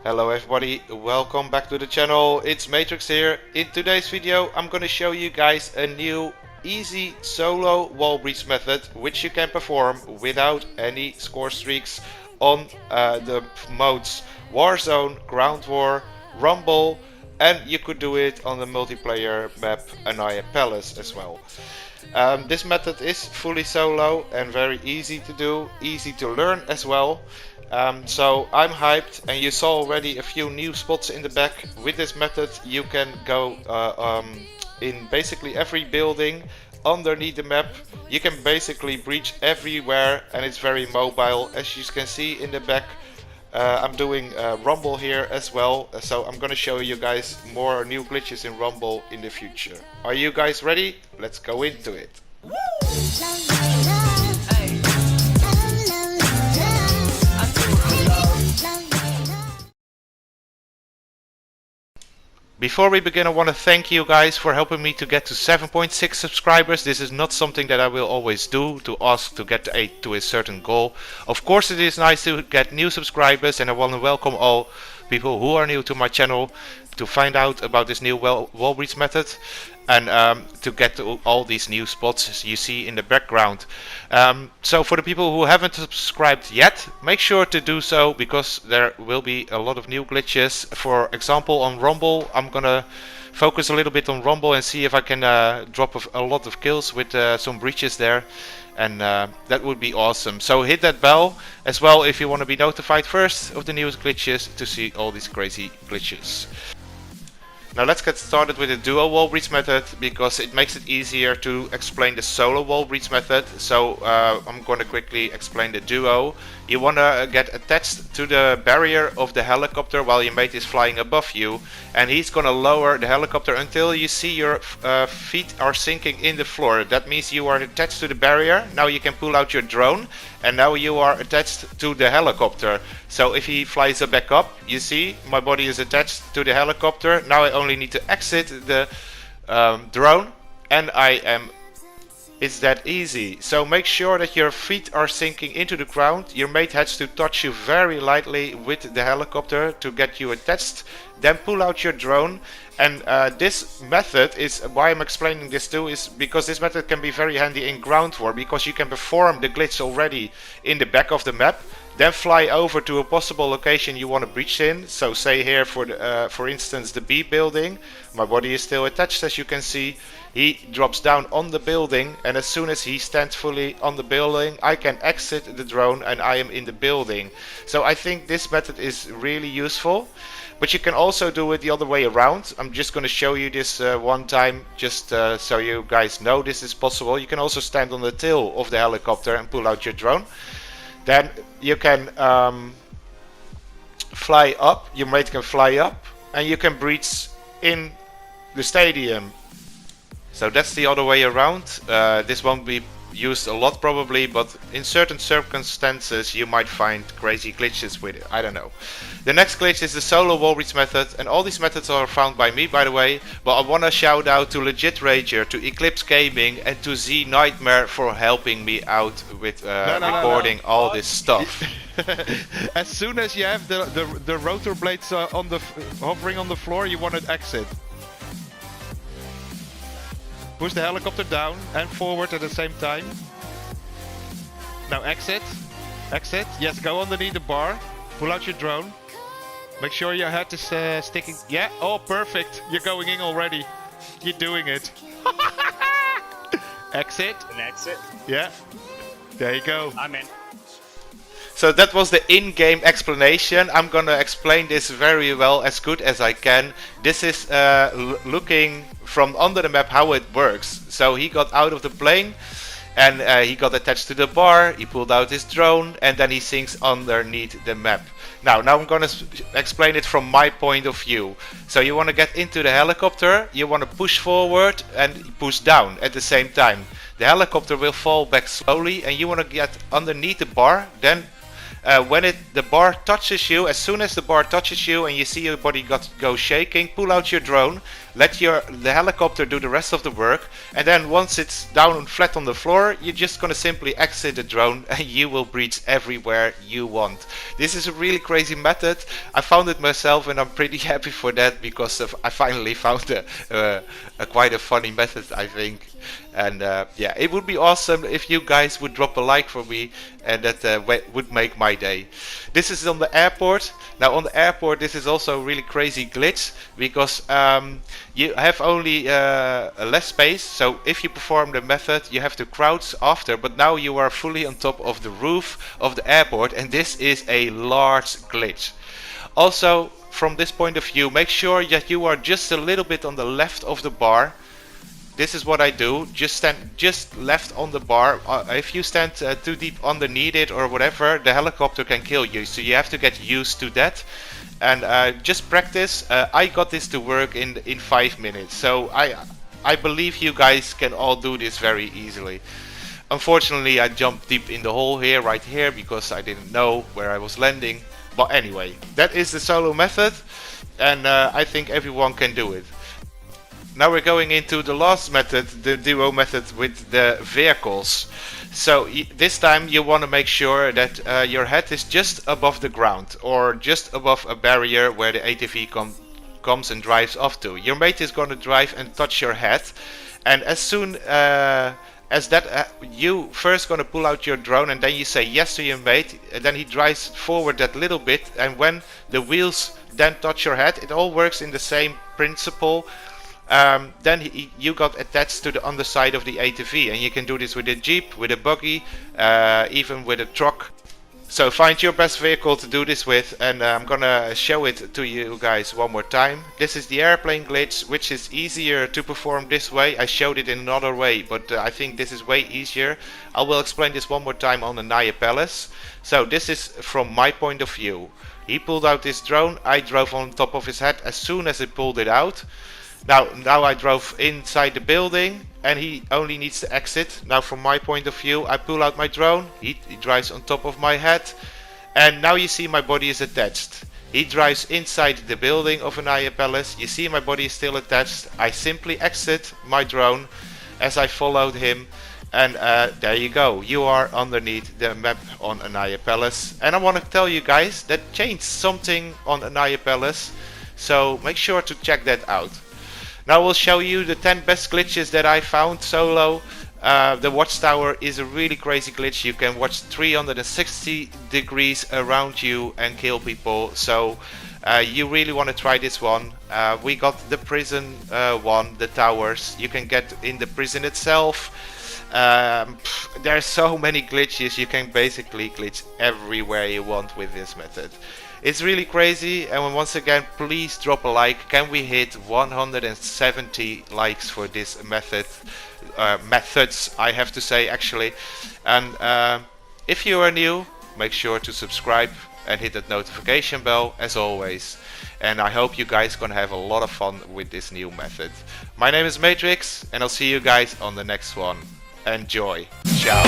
Hello everybody, welcome back to the channel. It's MAYTRICKS here. In today's video I'm gonna show you guys a new easy solo wall breach method which you can perform without any score streaks on the modes Warzone, Groundwar, Rumble, and you could do it on the multiplayer map Anaya Palace as well. This method is fully solo and very easy to do, easy to learn as well. So I'm hyped, and you saw already a few new spots in the back. With this method you can go in basically every building underneath the map. You can basically breach everywhere and it's very mobile. As you can see in the back, I'm doing Rumble here as well, so I'm gonna show you guys more new glitches in Rumble in the future. Are you guys ready? Let's go into it. Before we begin, I want to thank you guys for helping me to get to 7.6 subscribers. This is not something that I will always do, to ask to get to a certain goal. Of course it is nice to get new subscribers, and I want to welcome all people who are new to my channel to find out about this new wall breach method and to get to all these new spots you see in the background. So for the people who haven't subscribed yet, make sure to do so, because there will be a lot of new glitches. For example, on Rumble, I'm gonna focus a little bit on Rumble and see if I can drop a lot of kills with some breaches there, and that would be awesome. So hit that bell as well if you want to be notified first of the newest glitches, to see all these crazy glitches. Now let's get started with the duo wall breach method, because it makes it easier to explain the solo wall breach method. So I'm going to quickly explain the duo. You want to get attached to the barrier of the helicopter while your mate is flying above you, and he's going to lower the helicopter until you see your feet are sinking in the floor. That means you are attached to the barrier. Now you can pull out your drone, and now you are attached to the helicopter. So if he flies back up, you see my body is attached to the helicopter. Now I only need to exit the drone, and it's that easy. So make sure that your feet are sinking into the ground. Your mate has to touch you very lightly with the helicopter to get you attached. Then pull out your drone. And this method is why I'm explaining this too, is because this method can be very handy in ground war, because you can perform the glitch already in the back of the map, then fly over to a possible location you want to breach in. So say here for instance the B building, my body is still attached, as you can see. He drops down on the building, and as soon as he stands fully on the building, I can exit the drone and I am in the building. So I think this method is really useful. But you can also do it the other way around. I'm just going to show you this one time, just so you guys know this is possible. You can also stand on the tail of the helicopter and pull out your drone. Then you can fly up, your mate can fly up, and you can breach in the stadium. So that's the other way around. This won't be used a lot probably, but in certain circumstances you might find crazy glitches with it. I don't know. The next glitch is the solo wall breach method, and all these methods are found by me, by the way. But I want to shout out to Legit Rager, to Eclipse Gaming, and to Z Nightmare for helping me out with recording all this stuff. As soon as you have the rotor blades hovering on the floor, you want to exit. Push the helicopter down and forward at the same time. Now exit. Exit. Yes, go underneath the bar. Pull out your drone. Make sure your head is sticking. Yeah, oh perfect. You're going in already. You're doing it. Exit. And exit. Yeah. There you go. I'm in. So that was the in-game explanation. I'm gonna explain this very well, as good as I can. This is looking from under the map how it works. So he got out of the plane, and he got attached to the bar, he pulled out his drone, and then he sinks underneath the map. Now I'm gonna explain it from my point of view. So you want to get into the helicopter, you want to push forward and push down at the same time. The helicopter will fall back slowly, and you want to get underneath the bar. Then when the bar touches you, as soon as the bar touches you and you see your body go shaking, pull out your drone, let the helicopter do the rest of the work, and then once it's down flat on the floor, you're just gonna simply exit the drone and you will breach everywhere you want. This is a really crazy method. I found it myself and I'm pretty happy for that, because I finally found a quite a funny method, I think. And yeah, it would be awesome if you guys would drop a like for me, and that would make my day. This is on the airport. Now on the airport, this is also a really crazy glitch, because you have only less space. So if you perform the method, you have to crouch after, but now you are fully on top of the roof of the airport, and this is a large glitch. Also, from this point of view, make sure that you are just a little bit on the left of the bar. This is what I do, just stand just left on the bar. If you stand too deep underneath it or whatever, the helicopter can kill you, so you have to get used to that. And just practice. I got this to work in 5 minutes, so I believe you guys can all do this very easily. Unfortunately, I jumped deep in the hole here, right here, because I didn't know where I was landing. But anyway, that is the solo method, and I think everyone can do it. Now we're going into the last method, the duo method with the vehicles. So this time you want to make sure that your head is just above the ground, or just above a barrier where the ATV comes and drives off to. Your mate is going to drive and touch your head, and as soon as that you first going to pull out your drone, and then you say yes to your mate, and then he drives forward that little bit, and when the wheels then touch your head, it all works in the same principle. Then you got attached to the underside of the ATV, and you can do this with a jeep, with a buggy, even with a truck. So find your best vehicle to do this with, and I'm gonna show it to you guys one more time. This is the airplane glitch, which is easier to perform this way. I showed it in another way, but I think this is way easier. I will explain this one more time on the Naya Palace. So this is from my point of view. He pulled out his drone, I drove on top of his head as soon as he pulled it out. Now I drove inside the building, and he only needs to exit. Now from my point of view, I pull out my drone, he drives on top of my head, and now you see my body is attached. He drives inside the building of Naya Palace, you see my body is still attached. I simply exit my drone as I followed him, and there you go, you are underneath the map on Naya Palace. And I want to tell you guys that changed something on Naya Palace, so make sure to check that out. Now we'll show you the 10 best glitches that I found solo. The Watchtower is a really crazy glitch. You can watch 360 degrees around you and kill people. So you really want to try this one. We got the prison one, the towers. You can get in the prison itself. There are so many glitches. You can basically glitch everywhere you want with this method. It's really crazy, and once again, please drop a like. Can we hit 170 likes for this method? Methods, I have to say, actually. And if you are new, make sure to subscribe and hit that notification bell as always. And I hope you guys gonna have a lot of fun with this new method. My name is MAYTRICKS, and I'll see you guys on the next one. Enjoy. Ciao.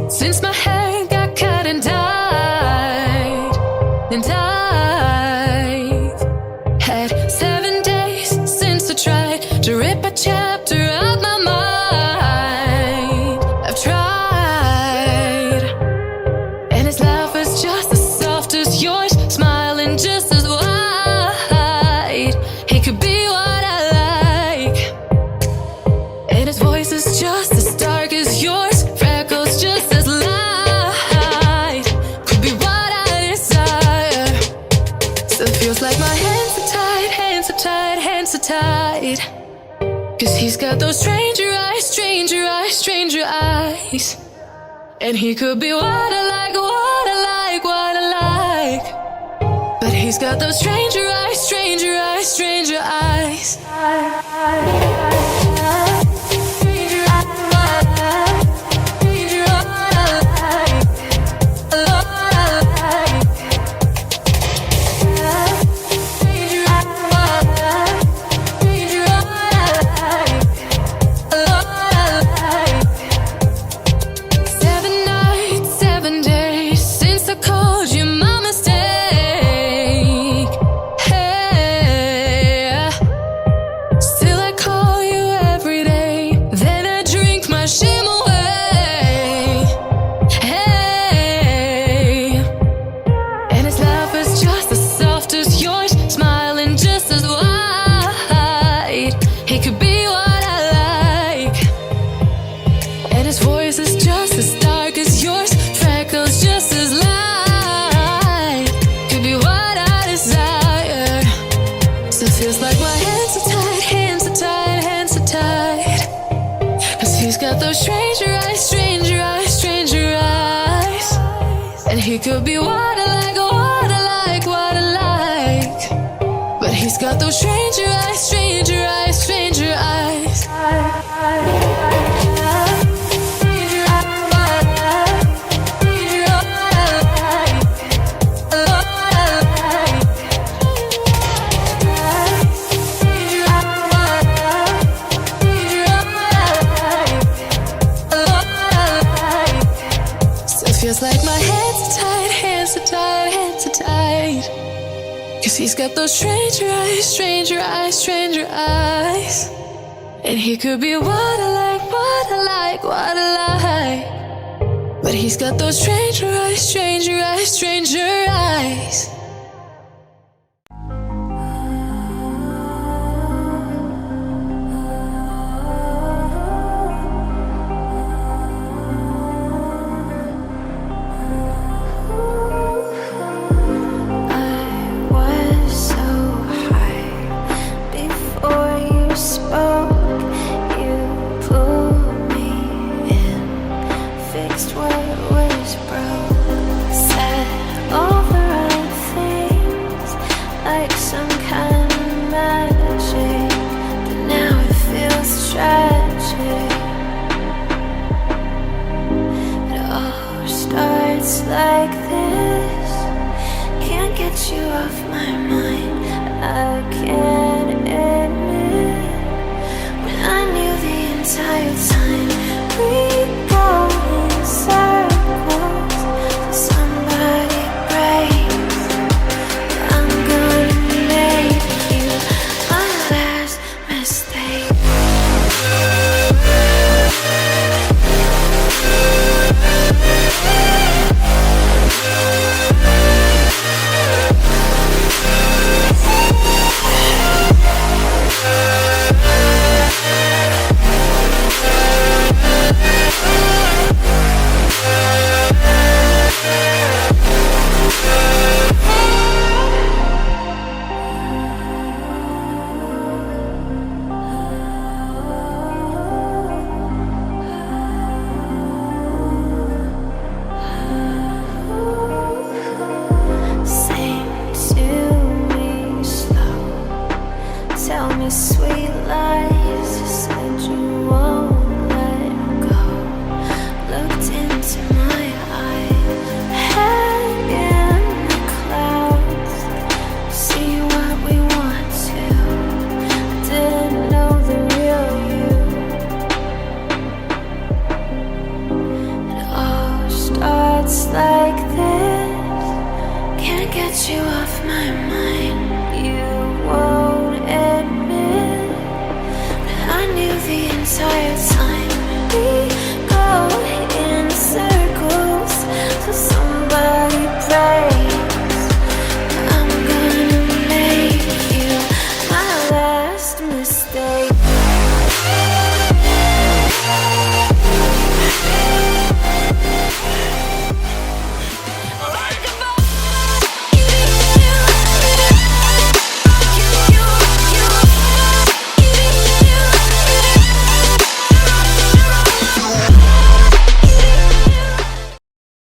Since my hair got cut and dyed, had 7 days since I tried to rip a chapter out my mind. I've tried, and his laugh is just as soft as yours, smiling just as wide. He could be what I like, and his voice is just as dark as yours, freckles just as light. Could be what I desire. Still feels like my hands are tied, hands are tied, hands are tied. 'Cause he's got those stranger eyes. stranger eyes, stranger eyes. And he could be what I like, what I like, what I like. But he's got those stranger eyes, stranger eyes, stranger eyes. He could be what I like, what I like, what I like. But he's got those stranger eyes, stranger eyes, stranger eyes. Still feels like my hands are tied, hands are tied, hands are tied. Cause he's got those stranger eyes, stranger eyes, stranger eyes. And he could be what I like, what I like, what I like. But he's got those stranger eyes, stranger eyes, stranger eyes. Sweet lies, you said you won't.